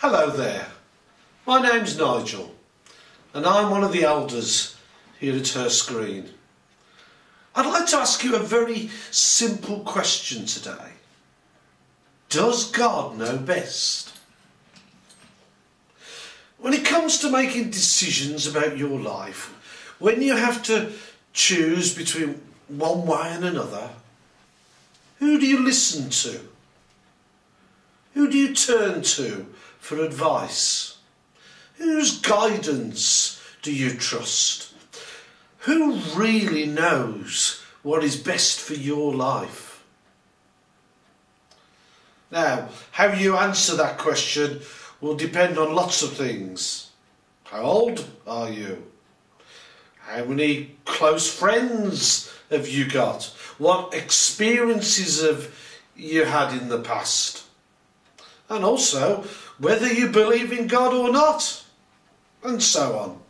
Hello there, my name's Nigel and I'm one of the elders here at Her Screen. I'd like to ask you a very simple question today. Does God know best? When it comes to making decisions about your life, when you have to choose between one way and another, who do you listen to? Who do you turn to for advice? Whose guidance do you trust? Who really knows what is best for your life? Now, how you answer that question will depend on lots of things. How old are you? How many close friends have you got? What experiences have you had in the past? And also, whether you believe in God or not, and so on.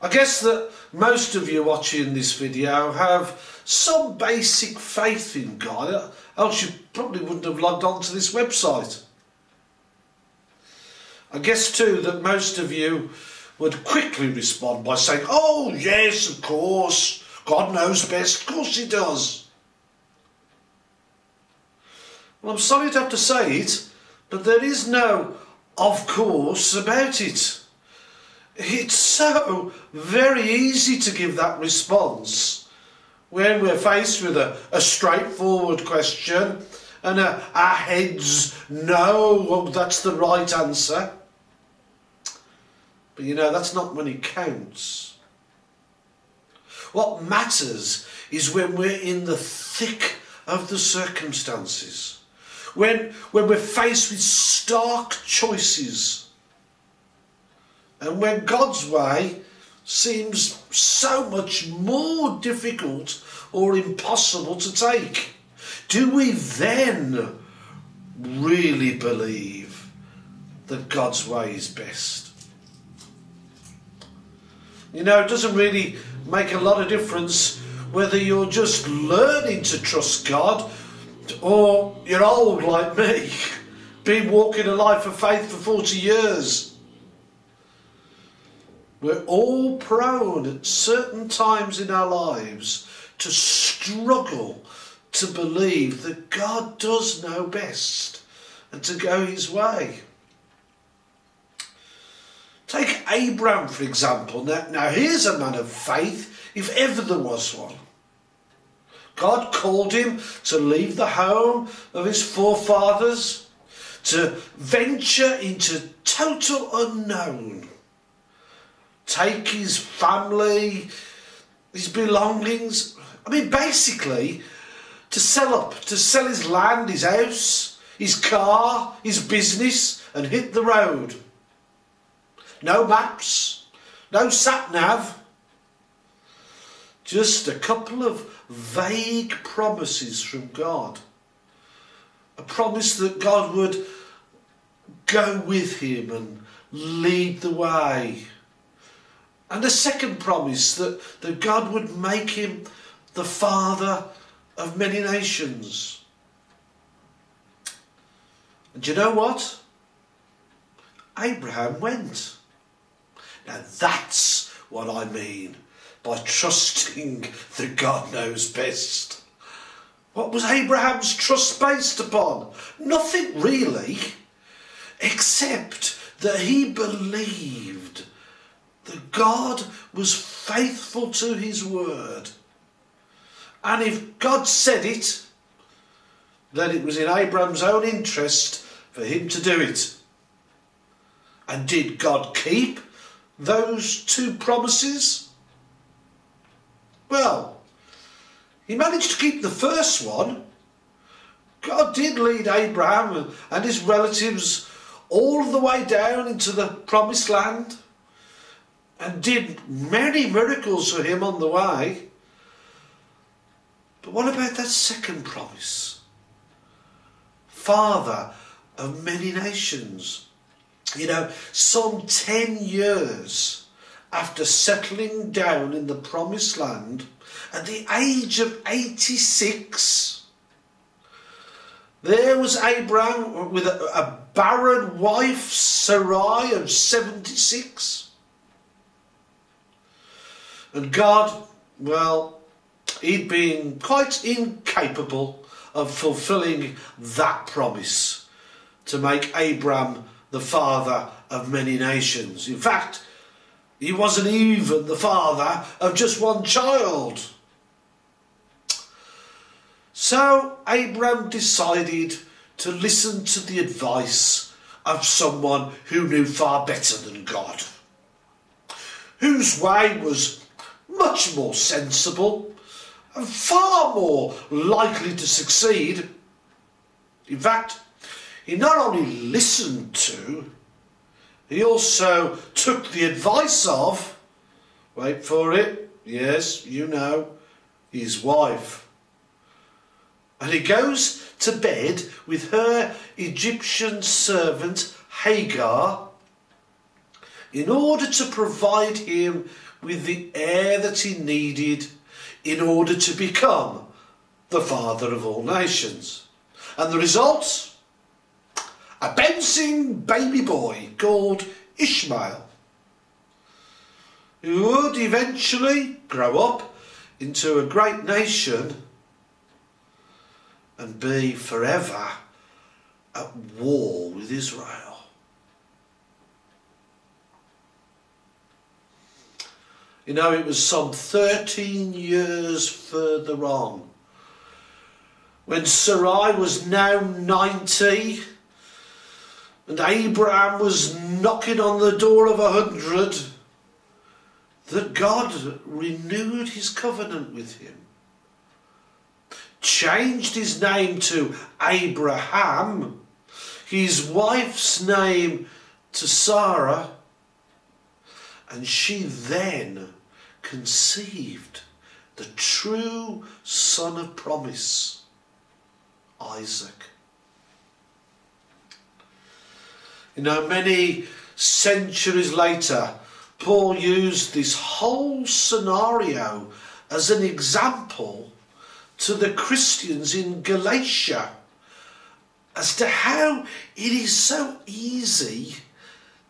I guess that most of you watching this video have some basic faith in God, else you probably wouldn't have logged on to this website. I guess too that most of you would quickly respond by saying, "Oh yes, of course, God knows best, of course he does." Well, I'm sorry to have to say it, but there is no "of course" about it. It's so very easy to give that response when we're faced with a straightforward question and our heads know, well, that's the right answer. But you know, that's not when it counts. What matters is when we're in the thick of the circumstances. When we're faced with stark choices, and when God's way seems so much more difficult or impossible to take, do we then really believe that God's way is best? You know, it doesn't really make a lot of difference whether you're just learning to trust God or you're old like me, been walking a life of faith for 40 years. We're all prone at certain times in our lives to struggle to believe that God does know best and to go his way. Take Abraham, for example. Now here's a man of faith, if ever there was one. God called him to leave the home of his forefathers, to venture into total unknown, take his family, his belongings, basically to sell his land, his house, his car, his business, and hit the road. No maps, no sat-nav, just a couple of vague promises from God. A promise that God would go with him and lead the way. And a second promise that God would make him the father of many nations. And you know what? Abraham went. Now that's what I mean by trusting that God knows best. What was Abraham's trust based upon? Nothing really, except that he believed that God was faithful to his word. And if God said it, then it was in Abraham's own interest for him to do it. And did God keep those two promises? Well, he managed to keep the first one. God did lead Abraham and his relatives all the way down into the promised land and did many miracles for him on the way. But what about that second promise? Father of many nations. You know, some 10 years after settling down in the promised land, at the age of 86, There was Abraham with a barren wife, Sarai, of 76. And God, well, he'd been quite incapable of fulfilling that promise to make Abraham the father of many nations. In fact, he wasn't even the father of just one child. So Abraham decided to listen to the advice of someone who knew far better than God, whose way was much more sensible and far more likely to succeed. In fact, he not only listened to, he also took the advice of, wait for it, yes, you know, his wife. And he goes to bed with her Egyptian servant Hagar in order to provide him with the heir that he needed in order to become the father of all nations. And the result? A bouncing baby boy called Ishmael, who would eventually grow up into a great nation and be forever at war with Israel. You know, it was some 13 years further on, when Sarai was now 90 and Abraham was knocking on the door of 100, that God renewed his covenant with him, changed his name to Abraham, his wife's name to Sarah, and she then conceived the true son of promise, Isaac. You know, many centuries later, Paul used this whole scenario as an example to the Christians in Galatia as to how it is so easy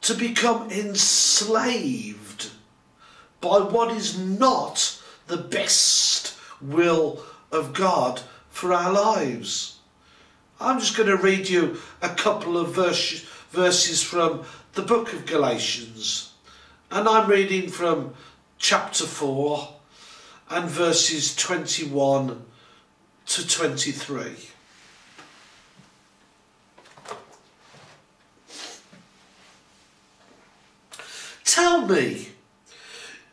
to become enslaved by what is not the best will of God for our lives. I'm just going to read you a couple of verses from the book of Galatians, and I'm reading from chapter 4 and verses 21 to 23. Tell me,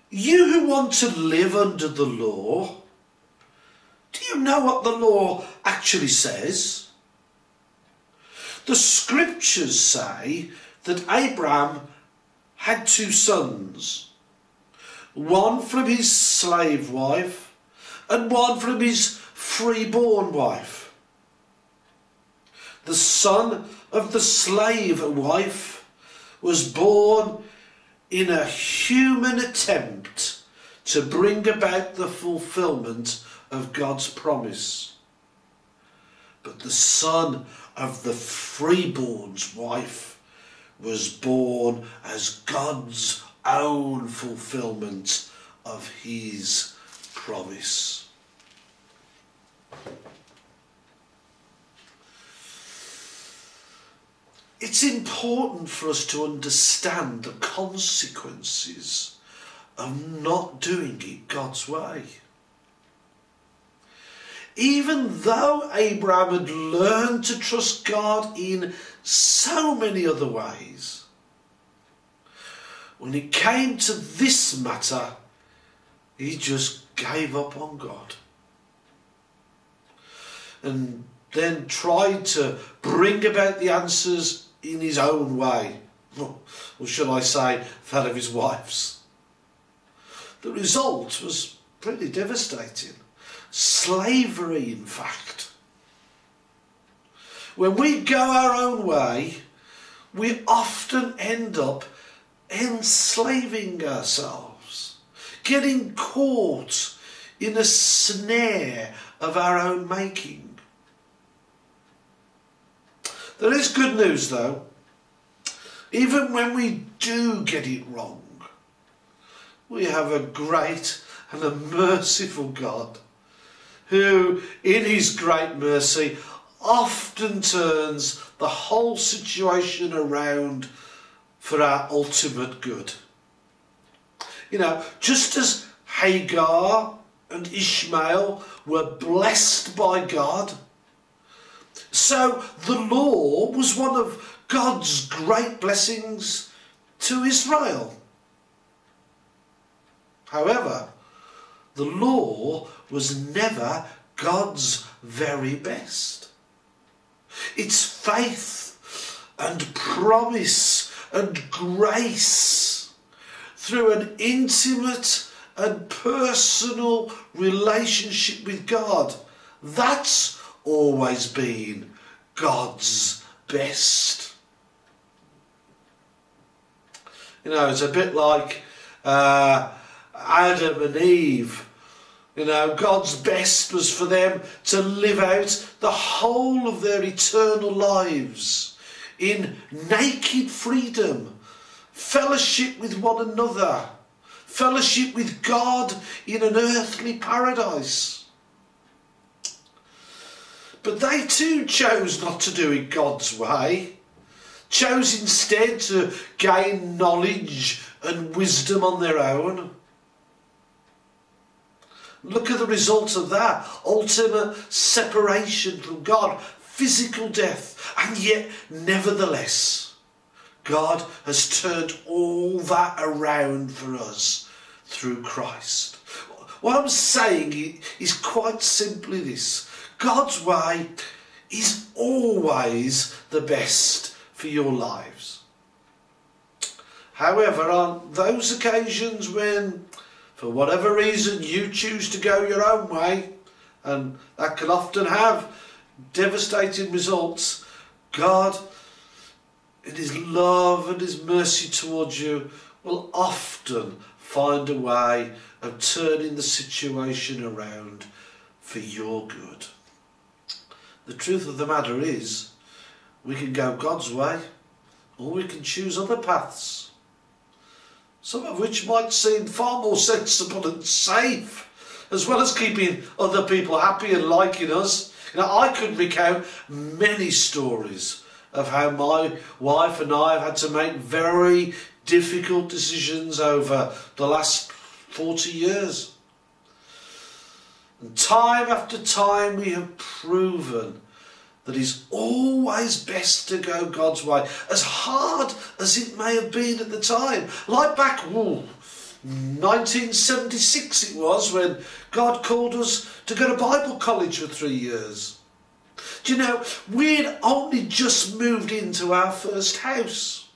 you who want to live under the law, do you know what the law actually says? The scriptures say that Abraham had two sons, one from his slave wife and one from his freeborn wife. The son of the slave wife was born in a human attempt to bring about the fulfillment of God's promise. But the son of the freeborn's wife was born as God's own fulfillment of his promise. It's important for us to understand the consequences of not doing it God's way. Even though Abraham had learned to trust God in so many other ways, when it came to this matter, he just gave up on God and then tried to bring about the answers in his own way, or shall I say, that of his wife's. The result was pretty devastating. Slavery, in fact. When we go our own way, we often end up enslaving ourselves, getting caught in a snare of our own making. There is good news though. Even when we do get it wrong, we have a great and a merciful God who, in his great mercy, often turns the whole situation around for our ultimate good. You know, just as Hagar and Ishmael were blessed by God, so the law was one of God's great blessings to Israel. However, the law was never God's very best. It's faith and promise and grace through an intimate and personal relationship with God. That's always been God's best. You know, it's a bit like Adam and Eve. You know, God's best was for them to live out the whole of their eternal lives in naked freedom, fellowship with one another, fellowship with God in an earthly paradise. But they too chose not to do it God's way, chose instead to gain knowledge and wisdom on their own. Look at the result of that. Ultimate separation from God, physical death. And yet, nevertheless, God has turned all that around for us through Christ. What I'm saying is quite simply this. God's way is always the best for your lives. However, on those occasions when, for whatever reason, you choose to go your own way, and that can often have devastating results, God, in his love and his mercy towards you, will often find a way of turning the situation around for your good. The truth of the matter is, we can go God's way, or we can choose other paths, some of which might seem far more sensible and safe, as well as keeping other people happy and liking us. You know, I could recount many stories of how my wife and I have had to make very difficult decisions over the last 40 years. And time after time we have proven that it's always best to go God's way, as hard as it may have been at the time. Like back, 1976 it was, when God called us to go to Bible college for 3 years. Do you know, we'd only just moved into our first house.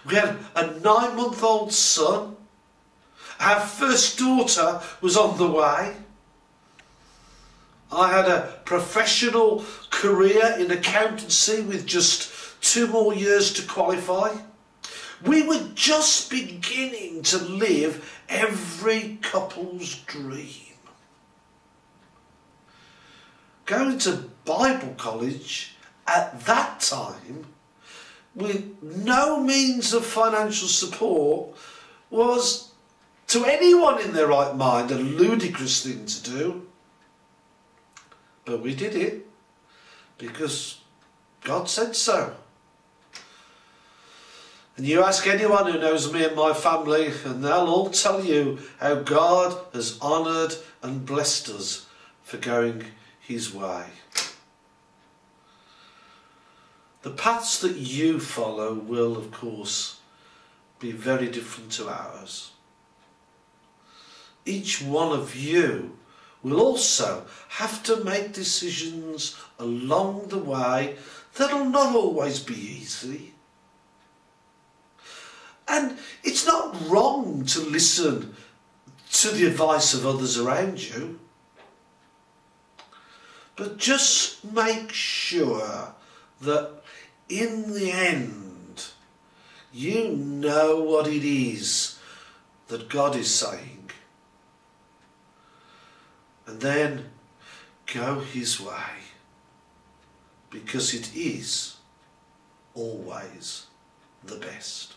We had a 9-month-old son. Our first daughter was on the way. I had a professional career in accountancy with just 2 more years to qualify. We were just beginning to live every couple's dream. Going to Bible college at that time, with no means of financial support, was, to anyone in their right mind, a ludicrous thing to do. But we did it because God said so. And you ask anyone who knows me and my family, and they'll all tell you how God has honoured and blessed us for going his way. The paths that you follow will, of course, be very different to ours. Each one of you will also have to make decisions along the way that'll not always be easy. And it's not wrong to listen to the advice of others around you, but just make sure that in the end you know what it is that God is saying. And then go his way. because it is always the best.